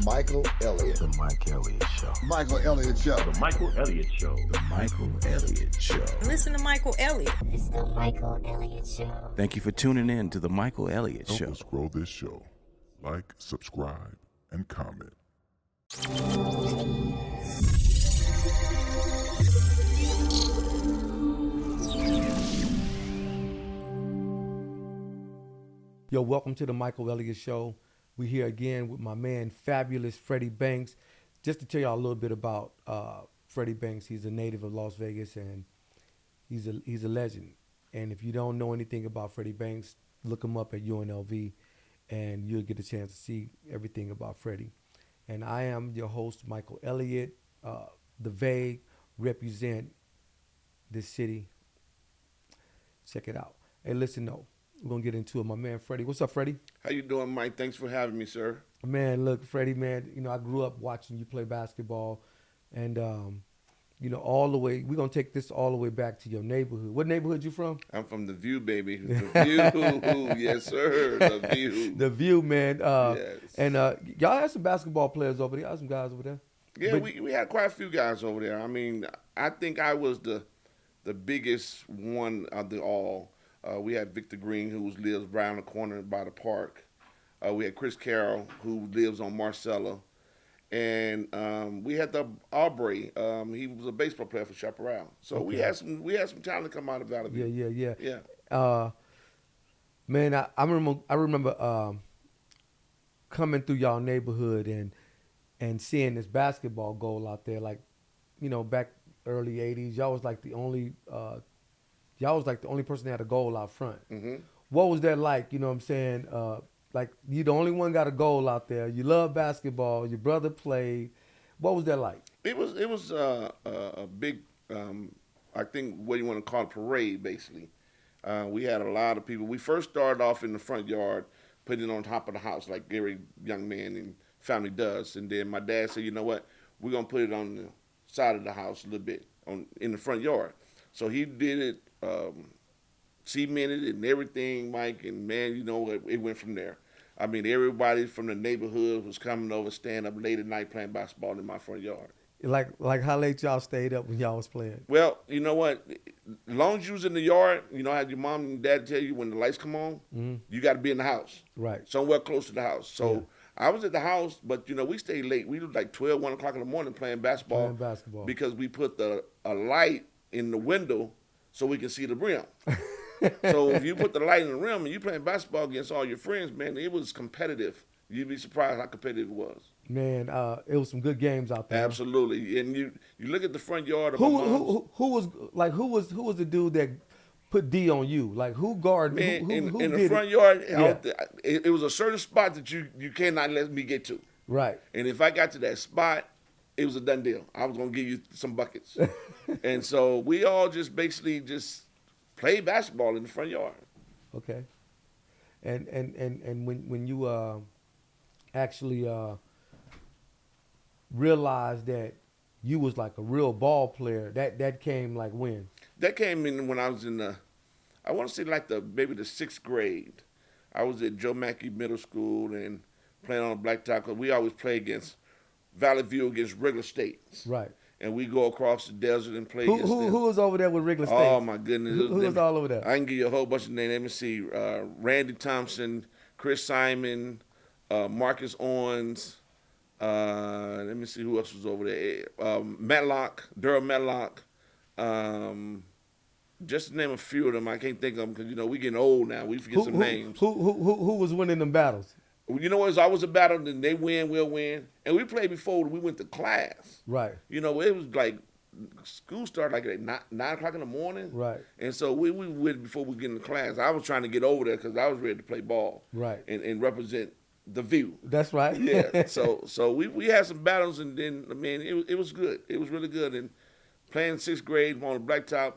Michael Elliott. The Mike Elliott Show. Michael Elliott Show. The Michael Elliott Show. The Michael Elliott Show. Listen to Michael Elliott. It's the Michael Elliott Show. Thank you for tuning in to the Michael Elliott Help Show. us grow this show. Like, subscribe, and comment. Yo, welcome to the Michael Elliott Show. We're here again with my man, fabulous Freddie Banks. Just to tell y'all a little bit about Freddie Banks, he's a native of Las Vegas, and he's a legend. And if you don't know anything about Freddie Banks, look him up at UNLV, and you'll get a chance to see everything about Freddie. And I am your host, Michael Elliott. The Vague represent this city. Check it out. Hey, listen though. We're going to get into it. My man, Freddie. What's up, Freddie? How you doing, Mike? Thanks for having me, sir. Man, look, Freddie, man, you know, I grew up watching you play basketball. And, you know, all the way, we're going to take this all the way back to your neighborhood. What neighborhood you from? I'm from The View, baby. The View. Yes, sir. The View. The View, man. Yes. And y'all had some basketball players over there. Y'all had some guys over there. Yeah, But- we had quite a few guys over there. I mean, I think I was the biggest one of the all. We had Victor Green, who lives around the corner by the park. We had Chris Carroll, who lives on Marcella. And we had the Aubrey. He was a baseball player for Chaparral. So we had some talent come out of Valley View. Yeah. Man, I remember coming through y'all neighborhood and seeing this basketball goal out there. Like, you know, back early '80s, y'all was like the only person that had a goal out front. Mm-hmm. What was that like? You know what I'm saying? Like, you the only one got a goal out there. You love basketball. Your brother played. What was that like? It was a big, I think what you want to call a parade, basically. We had a lot of people. We first started off in the front yard, putting it on top of the house like every young man and family does. And then my dad said, you know what, we're going to put it on the side of the house a little bit in the front yard. So he did it, cemented it and everything, Mike, and man, you know, it went from there. I mean, everybody from the neighborhood was coming over, staying up late at night playing basketball in my front yard. Like how late y'all stayed up when y'all was playing? Well, you know what? As long as you was in the yard, you know how your mom and dad tell you when the lights come on, you got to be in the house. Right. Somewhere close to the house. So Yeah. I was at the house, but, you know, we stayed late. We was like 12, 1 o'clock in the morning playing basketball. Because we put a light in the window so we can see the rim. So if you put the light in the rim and you playing basketball against all your friends, man, it was competitive. You'd be surprised how competitive it was. Man, it was some good games out there. Absolutely. And you look at the front yard of Who was the dude that put D on you? Like, who guarded? Man, who in did the front yard, Yeah. it was a certain spot that you cannot let me get to. Right. And if I got to that spot, it was a done deal. I was going to give you some buckets. And so we all just basically just played basketball in the front yard. Okay. And when you actually realized that you was like a real ball player, that came like when? That came in when I was in I want to say like maybe the 6th grade. I was at Joe Mackey Middle School and playing on a blacktop. We always play against Valley View against Regular States. Right. And we go across the desert and play Who against them. was over there with Wrigley State? Oh, my goodness. Who was all over there? I can give you a whole bunch of names. Let me see. Randy Thompson, Chris Simon, Marcus Owens. Let me see who else was over there. Matlock, Durham Matlock. Just to name a few of them. I can't think of them because, you know, we getting old now. We forget some names. Who was winning them battles? You know, it's always a battle, and they win, we'll win. And we played before we went to class. Right. You know, it was like school started like at 9 o'clock in the morning. Right. And so we went before we get into class. I was trying to get over there because I was ready to play ball. Right. And represent the View. That's right. Yeah. So we had some battles, and then, man, it was good. It was really good. And playing 6th grade on the blacktop,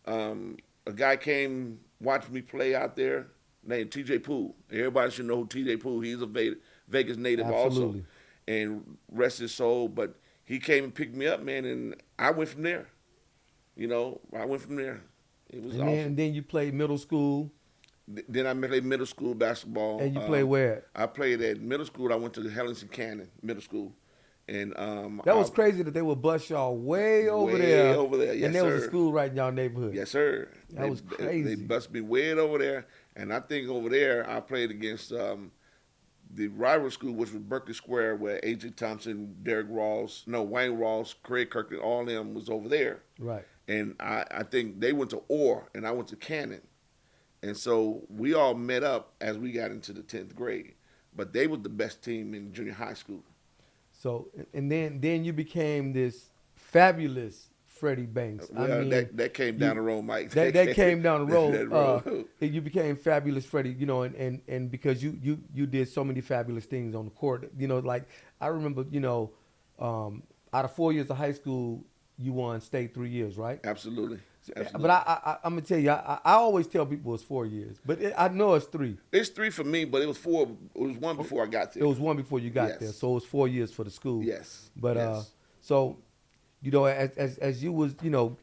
a guy came, watched me play out there named T.J. Poole. Everybody should know who T.J. Poole. He's a Vegas native Absolutely. also. And rest his soul. But he came and picked me up, man, and I went from there. You know, I went from there. It was awesome. And then you played middle school. Then I played middle school basketball. And you play where? I played at middle school. I went to Hellenson Cannon Middle School, and That was crazy that they would bus y'all way over there. Way over there, yes, and there was sir. a school right in y'all neighborhood. Yes, sir. That was crazy. They busted me way over there, and I think over there I played against the rival school, which was Berkeley Square, where A.J. Thompson, Wayne Ross, Craig Kirkland, all of them was over there. Right. And I think they went to Orr, and I went to Cannon. And so we all met up as we got into the 10th grade. But they was the best team in junior high school. So, and then you became this fabulous Freddie Banks. Well, I mean, that came down the road, Mike. That came down the road. That road. You became fabulous Freddie, you know, and because you did so many fabulous things on the court. You know, like I remember, you know, out of 4 years of high school, you won state 3 years, right? Absolutely. But I'm gonna tell you, I always tell people it's 4 years, but I know it's 3. It's 3 for me, but it was 4. It was 1 before I got there. It was 1 before you got Yes. there, so it was 4 years for the school. Yes. But Yes. so, you know, as you was, you know,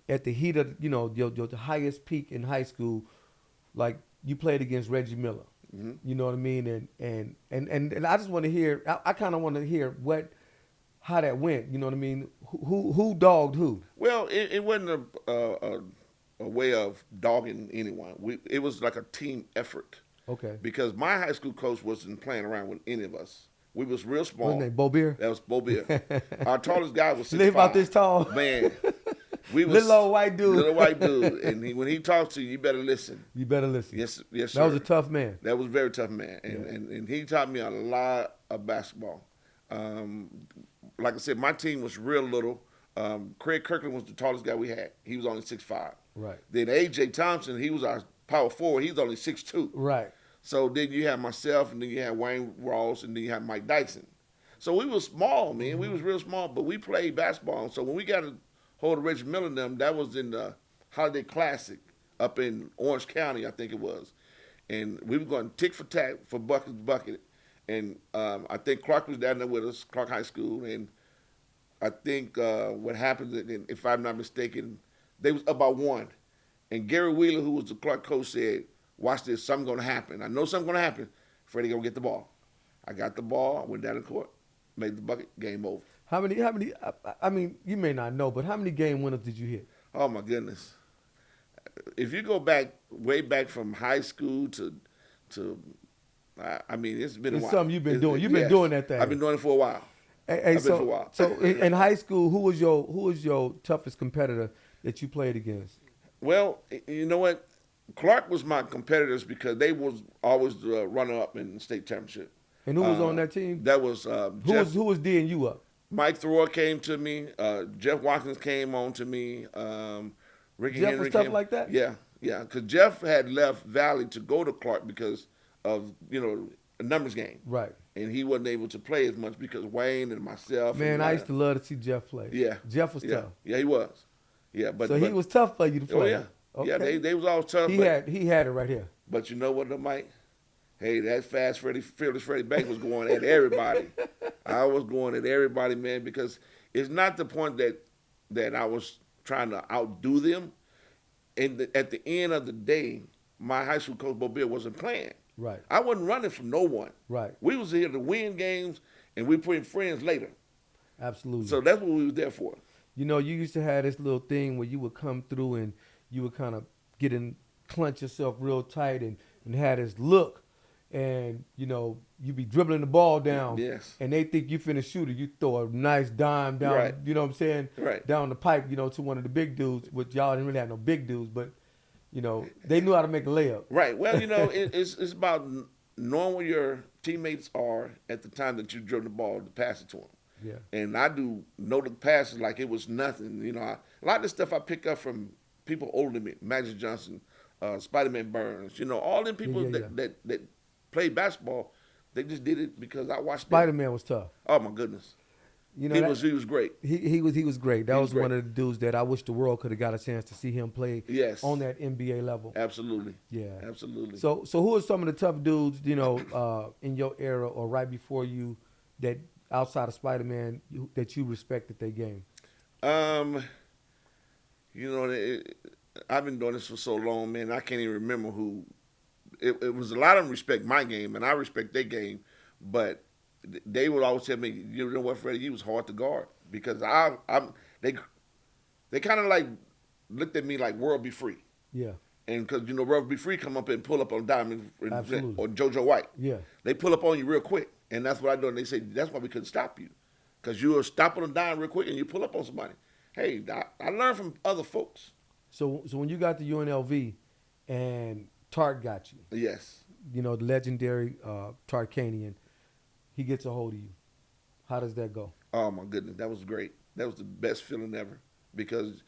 at the heat of, you know, your highest peak in high school, like you played against Reggie Miller. Mm-hmm. You know what I mean? And I just want to hear. I kind of want to hear how that went. You know what I mean? Who dogged who? Well, it wasn't a way of dogging anyone. It was like a team effort. Okay. Because my high school coach wasn't playing around with any of us. We was real small. What's his name? Bo Beer? That was Bo Beer. Our tallest guy was 6'5". Live about this tall. Man. We was Little old white dude. Little white dude. And when he talks to you, you better listen. You better listen. Yes, sir. That was a tough man. That was a very tough man. And he taught me a lot of basketball. Like I said, my team was real little. Craig Kirkland was the tallest guy we had. He was only 6'5". Right. Then A.J. Thompson, he was our power forward. He was only 6'2". Right. So then you had myself, and then you had Wayne Ross, and then you had Mike Dyson. So we was small, man. Mm-hmm. We was real small, but we played basketball. So when we got a hold of Reggie Miller and them, that was in the Holiday Classic up in Orange County, I think it was. And we were going tick for tack for bucket to bucket. And I think Clark was down there with us, Clark High School. And I think what happened, and if I'm not mistaken, they was up by 1. And Gary Wheeler, who was the Clark coach, said, watch this, something's going to happen. I know something's going to happen. Freddie going to get the ball. I got the ball. I went down the court, made the bucket, game over. How many, I mean, you may not know, but how many game winners did you hit? Oh, my goodness. If you go back, way back from high school to I mean, it's been a It's while. something you've been doing. You've been doing that thing. I've been doing it for a while. Hey, I've been for a while. So in high school, who was your toughest competitor that you played against? Well, you know what? Clark was my competitors because they was always the runner-up in the state championship. And who was on that team? That was Who was D'ing you up? Mike Thrower came to me. Jeff Watkins came on to me. Ricky Jeff Henry was tough came. like that? Yeah. Because Jeff had left Valley to go to Clark because of, a numbers game. Right. And he wasn't able to play as much because Wayne and myself. Man, and I used to love to see Jeff play. Yeah. Jeff was yeah. tough. Yeah, he was. Yeah, but So he was tough for you to Oh play. yeah. Okay. Yeah, they was all tough. He but, had it right here. But you know what, though, Mike? Hey, that fast fearless Freddie Banks was going at everybody. I was going at everybody, man, because it's not the point that I was trying to outdo them. And at the end of the day, my high school coach, Bo Beer, wasn't playing. Right. I wasn't running from no one. Right. We was here to win games, and we put in friends later. Absolutely. So that's what we was there for. You know, you used to have this little thing where you would come through and you would kind of clench yourself real tight and have this look. And, you be dribbling the ball down. Yes. And they think you finna shoot it. You throw a nice dime down, Right. you know what I'm saying? Right. Down the pipe, to one of the big dudes, which y'all didn't really have no big dudes, but, they knew how to make a layup. Right. Well, it's about knowing where your teammates are at the time that you dribble the ball to pass it to them. Yeah. And I know the passes like it was nothing. A lot of the stuff I pick up from people older than me, Magic Johnson, Spider-Man Burns, all them people that played basketball, they just did it because I watched them. Spider-Man was tough. Oh, my goodness. He was great. He was great. That He was was great. one of the dudes that I wish the world could have got a chance to see him play Yes. on that NBA level. Absolutely. Yeah. Absolutely. So who are some of the tough dudes, in your era or right before you that outside of Spider-Man that you respected their game? I've been doing this for so long, man. I can't even remember who. It was a lot of them respect my game, and I respect their game, but they would always tell me, you know what, Freddie, you was hard to guard because they kind of like looked at me like World Be Free, Yeah. and because World Be Free come up and pull up on Diamond Absolutely. or JoJo White, Yeah. they pull up on you real quick, and that's what I do. And they say that's why we couldn't stop you, because you were stopping a dime real quick and you pull up on somebody. Hey, I learned from other folks. So when you got to UNLV and Tart got you, Yes. the legendary Tarkanian, he gets a hold of you. How does that go? Oh my goodness, that was great. That was the best feeling ever because,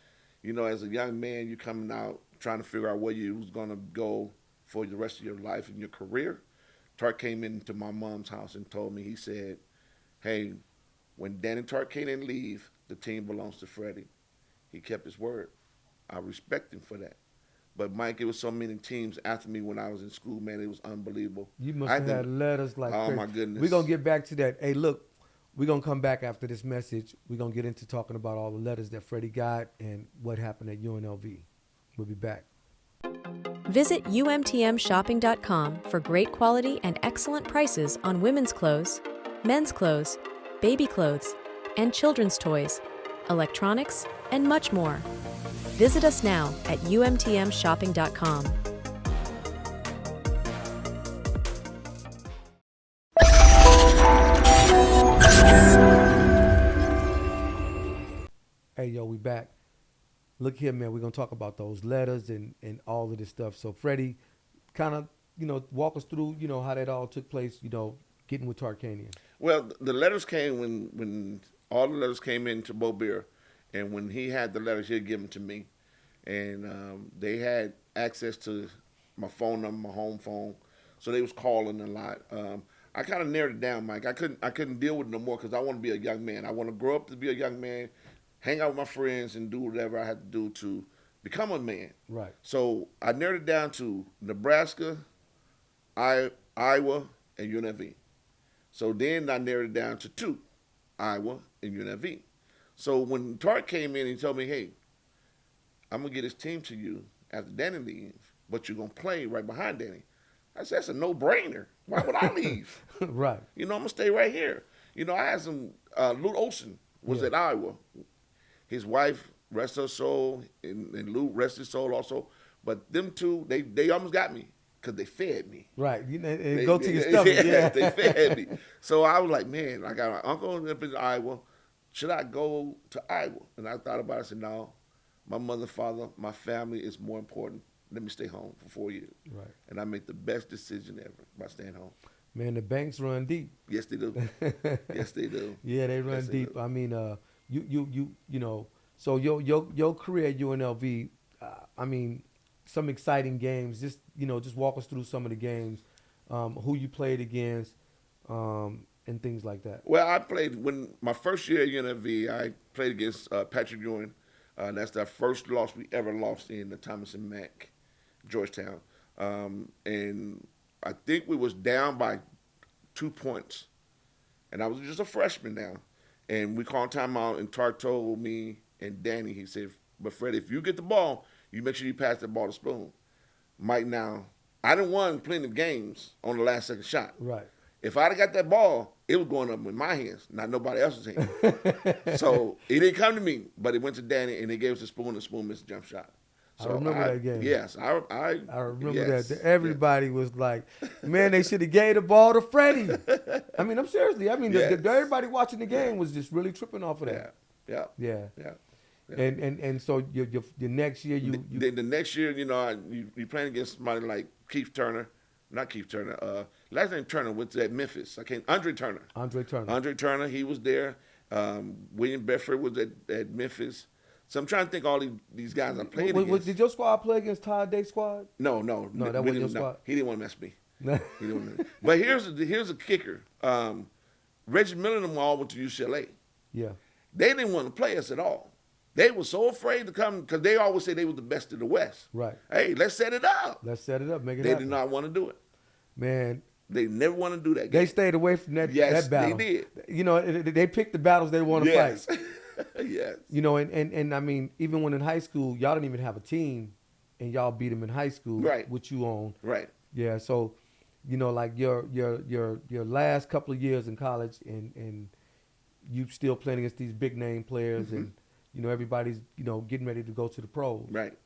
as a young man, you're coming out trying to figure out where you was gonna go for the rest of your life and your career. Tart came into my mom's house and told me, he said, "Hey, when Danny Tarkanian leave, the team belongs to Freddie." He kept his word. I respect him for that. But Mike, it was so many teams after me when I was in school, man. It was unbelievable. You must have had letters like oh crazy. my goodness. We're going to get back to that. Hey, look, we're going to come back after this message. We're going to get into talking about all the letters that Freddie got and what happened at UNLV. We'll be back. Visit umtmshopping.com for great quality and excellent prices on women's clothes, men's clothes, baby clothes, and children's toys, electronics, and much more. Visit us now at umtmshopping.com. Hey, yo, we back. Look here, man. We're going to talk about those letters and all of this stuff. So, Freddie, kind of, walk us through, how that all took place, getting with Tarkanian. Well, the letters came when all the letters came into Bo Beer, and when he had the letters, he'd give them to me. And they had access to my phone number, my home phone, so they was calling a lot. I kind of narrowed it down, Mike. I couldn't deal with it no more because I want to be a young man. I want to grow up to be a young man, hang out with my friends, and do whatever I had to do to become a man. Right. So I narrowed it down to Nebraska, Iowa, and UNLV. So then I narrowed it down to 2, Iowa and UNLV. So when Tart came in, he told me, "Hey, I'm going to get his team to you after Danny leaves, but you're going to play right behind Danny." I said, "That's a no-brainer. Why would I leave? Right. I'm going to stay right here." I had some, Lute Olson was at Iowa. His wife, rest her soul, and Lute, rest his soul also. But them two, they almost got me because they fed me. Right. Go to your stomach. Yeah. They fed me. So I was like, man, I got my uncle up in Iowa. Should I go to Iowa? And I thought about it. I said, no, my mother, father, my family is more important. Let me stay home for 4 years. Right. And I made the best decision ever by staying home. Man, the banks run deep. Yes, they do. Yes, they do. Yeah, they run Yes, they deep. do. I mean, so your career at UNLV, I mean, some exciting games. Just walk us through some of the games, who you played against, and things like that. Well, I played when my first year at UNLV. I played against Patrick Ewing. That's the first loss we ever lost in the Thomas and Mack, Georgetown, and I think we was down by 2 points, and I was just a freshman now, and we called timeout. And Tart told me and Danny, he said, "But Freddie, if you get the ball, you make sure you pass the ball to Spoon." Mike, now I didn't won plenty of games on the last second shot. Right. If I'd have got that ball, it was going up in my hands, not nobody else's hands. So it didn't come to me, but it went to Danny, and they gave us the Spoon, and Spoon missed a jump shot. So I remember that game. Yes, I remember yes, that. Everybody was like, man, they should have gave the ball to Freddie. I mean, I'm seriously. I mean, Yes. everybody watching the game was just really tripping off of that. Yeah. Yeah. Yeah. And so your next year The next year, you playing against somebody like Keith Turner, not Keith Turner. Last name Turner went to Memphis. Andre Turner. Andre Turner, he was there. William Bedford was at Memphis. So I'm trying to think all these guys I played against. Did your squad play against Todd Day squad? No, that wasn't your squad. He didn't want to mess me. He didn't want to. But here's a kicker. Reggie Miller and them all went to UCLA. Yeah. They didn't want to play us at all. They were so afraid to come because they always say they were the best of the West. Right. Hey, let's set it up. Let's set it up. Make it They happen. did not want to do it. Man, They never want to do that game. they stayed away from that Yes, battle. they did. They picked the battles they want to Yes. fight. Yes. And I mean, even when in high school, y'all didn't even have a team. and y'all beat them in high school, Right. which you own. Right. Yeah, so like your last couple of years in college, and you still playing against these big name players, and everybody's getting ready to go to the pros. Right.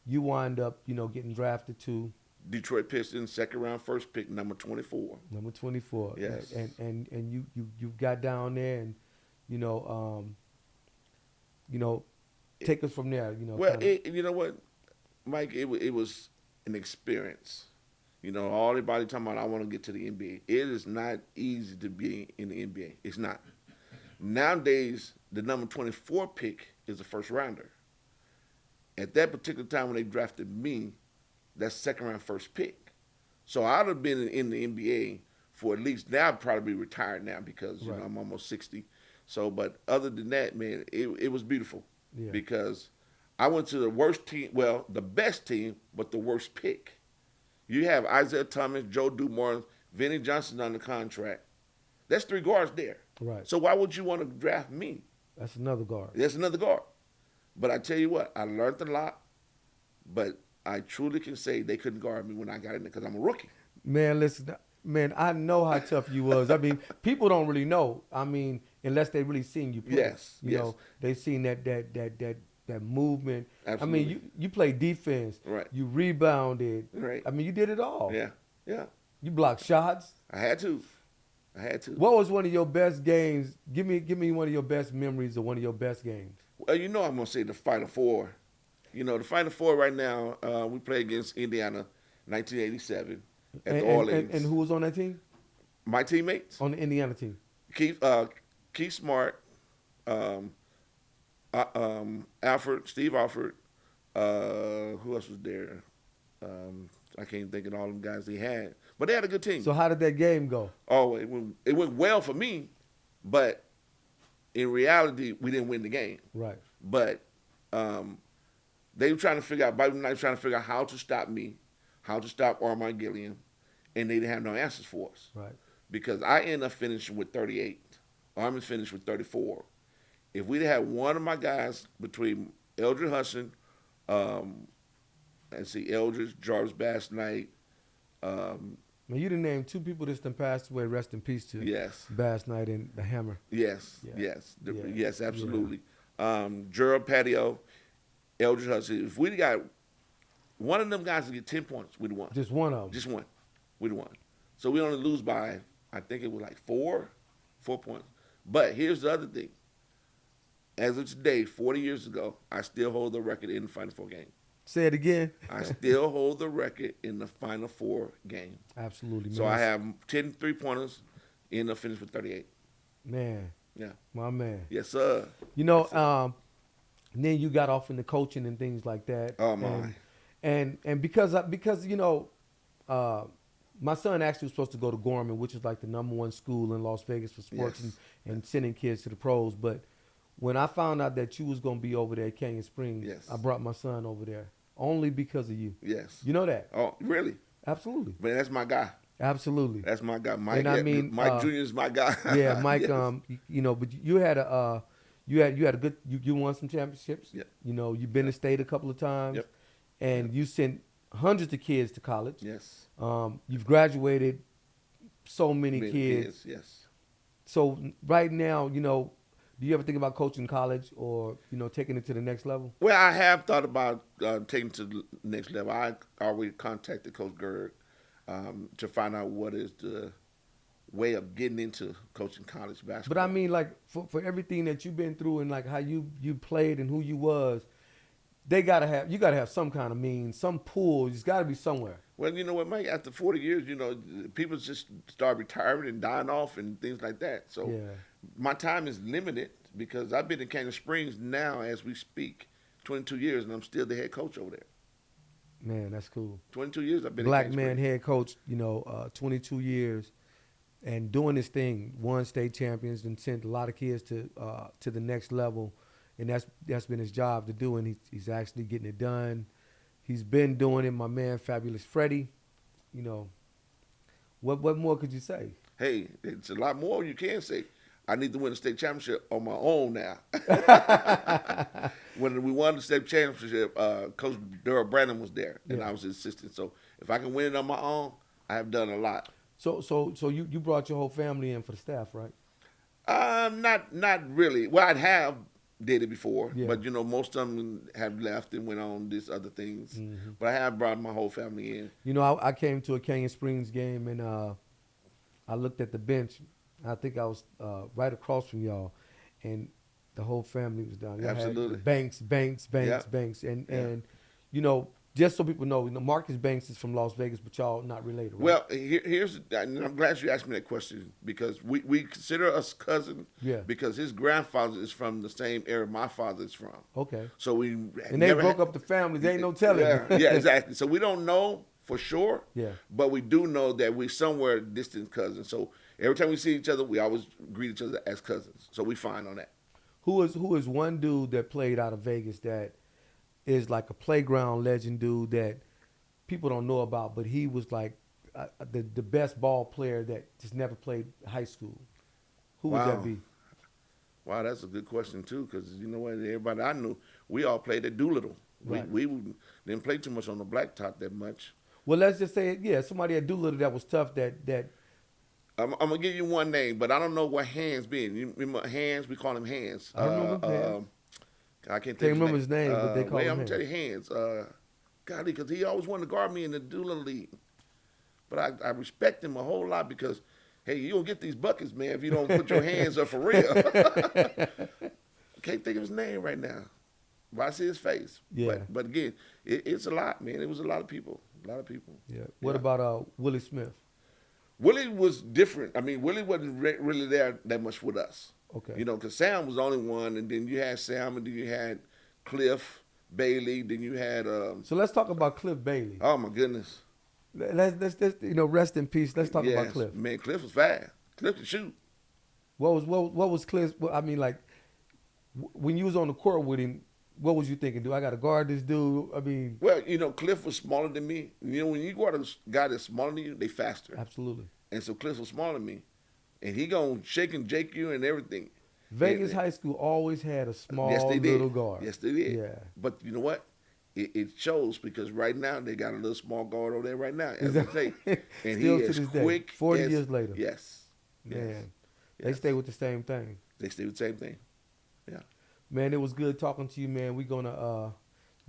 You wind up getting drafted to Detroit Pistons, second round, first pick, number 24. number 24. Yes. And you got down there, and take us from there. Well, kinda. you know what, Mike? It was an experience. All everybody talking about, I want to get to the NBA. It is not easy to be in the NBA. It's not. Nowadays, the number 24 pick is a first rounder. At that particular time when they drafted me, that's second round, first pick. So I'd have been in the NBA for at least, now I'd probably be retired now because Right. I'm almost 60. So, but other than that, man, it was beautiful because I went to the worst team, well, the best team, but the worst pick. You have Isaiah Thomas, Joe Dumars, Vinnie Johnson on the contract. That's 3 guards there. Right. So why would you want to draft me? That's another guard. That's another guard. But I tell you what, I learned a lot, but I truly can say they couldn't guard me when I got in there because I'm a rookie. Man, listen, man, I know how tough you was. I mean, people don't really know. I mean, unless they really seen you play. Yes, You yes. know, they seen that movement. Absolutely. I mean, you played defense. Right. You rebounded. Right. I mean, you did it all. Yeah, yeah. You blocked shots. I had to. What was one of your best games? Give me one of your best memories of one of your best games. Well, I'm going to say the Final Four. The Final Four right now, we play against Indiana, 1987, at the Orleans. And who was on that team? My teammates, On the Indiana team. Keith Smart, Steve Alford, who else was there? I can't think of all them guys they had. But they had a good team. So how did that game go? Oh, it went well for me, but in reality, we didn't win the game. Right. But they were trying to figure out, Bobby Knight was trying to figure out how to stop me, how to stop Armand Gilliam, and they didn't have no answers for us. Right. Because I ended up finishing with 38. Armand finished with 34. If we'd had one of my guys between Eldridge Hudson, Eldridge, Jarvis Bass Knight, Man, you done named 2 people that's done passed away. Rest in peace to yes, Bass Knight and the Hammer. yes, Yeah. yes, absolutely. Gerald Patio, Eldridge Hudson. If we'd got one of them guys to get 10 points, we'd won. Just one of them. Just one. We'd won. So we only lose by, I think it was like 4 points. But here's the other thing. As of today, 40 years ago, I still hold the record in the Final Four game. Say it again. I still hold the record in the Final Four game. Absolutely, man. So I have 10 3-pointers, end up finished with 38. Man, Yeah. my man. Yes, sir. Then you got off into coaching and things like that. Oh, my. And because my son actually was supposed to go to Gorman, which is like the #1 school in Las Vegas for sports Yes. and sending kids to the pros. But when I found out that you was going to be over there at Canyon Springs, Yes. I brought my son over there only because of you. Yes. You know that? Oh, really? Absolutely. Man, that's my guy. Absolutely. That's my guy. Mike, And I mean, Mike Jr. is my guy. Yeah, Mike. Yes. But you had a good. You won some championships. Yep. You've been to state a couple of times. Yep. And you sent hundreds of kids to college. Yes. You've graduated so many kids. Yes. So right now, do you ever think about coaching college or taking it to the next level? Well, I have thought about taking it to the next level. I already contacted Coach Gerd to find out what is the way of getting into coaching college basketball. But I mean, like for everything that you've been through and like how you played and who you was, you gotta have some kind of means, some pull. It's got to be somewhere. Well, you know what, Mike? After 40 years, people just start retiring and dying off and things like that. So Yeah. my time is limited because I've been in Canyon Springs now as we speak, 22 years, and I'm still the head coach over there. Man, that's cool. 22 years I've been Black in Canyon man Springs. head coach, 22 years, and doing this thing, won state champions, and sent a lot of kids to the next level, and that's been his job to do, and he's actually getting it done. He's been doing it. My man, Fabulous Freddie. What more could you say? Hey, it's a lot more you can say. I need to win the state championship on my own now. When we won the state championship, Coach Durrell Brandon was there, and I was his assistant. So if I can win it on my own, I have done a lot. So you brought your whole family in for the staff, right? Not really. Well, I have did it before, Yeah. but most of them have left and went on these other things. But I have brought my whole family in. I came to a Canyon Springs game, and I looked at the bench. I think I was right across from y'all, and the whole family was down. Y'all Absolutely. had Banks, and just so people know, Marcus Banks is from Las Vegas, but y'all not related, right? Well, here's, and I'm glad you asked me that question because we consider us cousins. Yeah. Because his grandfather is from the same area my father is from. Okay. So we And they broke up the families. There ain't no telling. Yeah, exactly. So we don't know for sure. Yeah. But we do know that we somewhere distant cousins. So every time we see each other, we always greet each other as cousins. So we fine on that. Who is one dude that played out of Vegas that is like a playground legend dude that people don't know about, but he was like the best ball player that just never played high school? Who would that be? Wow, that's a good question too, because you know what? Everybody I knew, we all played at Doolittle. Right. We didn't play too much on the blacktop that much. Well, let's just say, somebody at Doolittle that was tough. That I'm gonna give you one name, but I don't know what Hands being. You remember Hands? We call him Hands. I remember Hands. I can't remember his name, but they call him I'm gonna Hands. tell you Hands. God, because he always wanted to guard me in the Doolittle League. But I respect him a whole lot because, hey, you don't get these buckets, man, if you don't put your hands up for real. Can't think of his name right now. But I see his face. Yeah. But again, it's a lot, man. It was a lot of people. Yeah. What about Willie Smith? Willie was different. I mean, Willie wasn't really there that much with us. Okay. Because Sam was the only one, and then you had Sam, and then you had Cliff Bailey, then you had. So let's talk about Cliff Bailey. Oh my goodness. Let's rest in peace. Let's talk about Cliff. Man, Cliff was fast. Cliff could shoot. What was Cliff? I mean, like when you was on the court with him, what was you thinking? Do I got to guard this dude? I mean, well, Cliff was smaller than me. When you guard a guy that's smaller than you, they faster. Absolutely. And so Cliff was smaller than me, and he gonna shake and jake you and everything. Vegas high school always had a small little guard. Yes, they did. Yeah. But you know what? It shows because right now they got a little small guard over there right now. As I say, and Still he to is this day, quick. 40 years later. Yes. Man, Yes. they stay with the same thing. They stay with the same thing. Yeah. Man, it was good talking to you, man. We're going to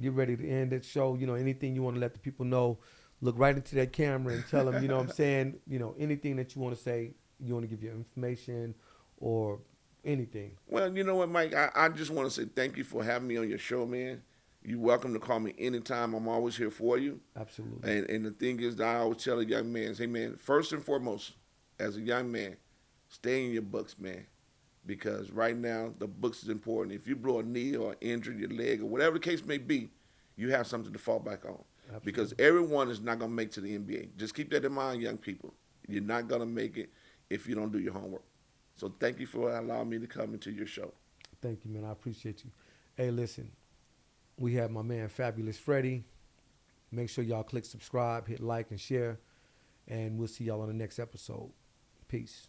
get ready to end that show. Anything you want to let the people know, look right into that camera and tell them, you know what I'm saying, anything that you want to say, you want to give your information or anything. Well, you know what, Mike? I just want to say thank you for having me on your show, man. You're welcome to call me anytime. I'm always here for you. Absolutely. And the thing is that I always tell a young man, say, man, first and foremost, as a young man, stay in your books, man. Because right now, the books is important. If you blow a knee or injure your leg or whatever the case may be, you have something to fall back on. Absolutely. Because everyone is not going to make it to the NBA. Just keep that in mind, young people. You're not going to make it if you don't do your homework. So thank you for allowing me to come into your show. Thank you, man. I appreciate you. Hey, listen, we have my man, Fabulous Freddie. Make sure y'all click subscribe, hit like, and share. And we'll see y'all on the next episode. Peace.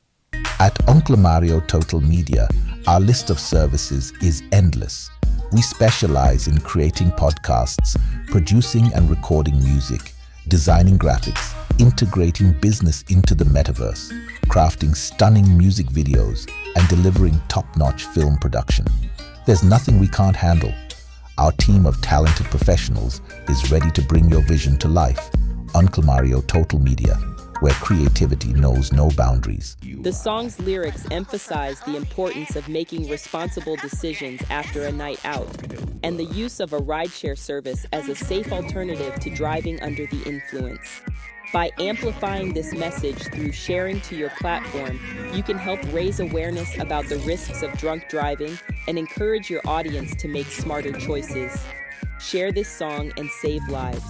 At Uncle Mario Total Media, our list of services is endless. We specialize in creating podcasts, producing and recording music, designing graphics, integrating business into the metaverse, crafting stunning music videos, and delivering top-notch film production. There's nothing we can't handle. Our team of talented professionals is ready to bring your vision to life. Uncle Mario Total Media, where creativity knows no boundaries. The song's lyrics emphasize the importance of making responsible decisions after a night out and the use of a rideshare service as a safe alternative to driving under the influence. By amplifying this message through sharing to your platform, you can help raise awareness about the risks of drunk driving and encourage your audience to make smarter choices. Share this song and save lives.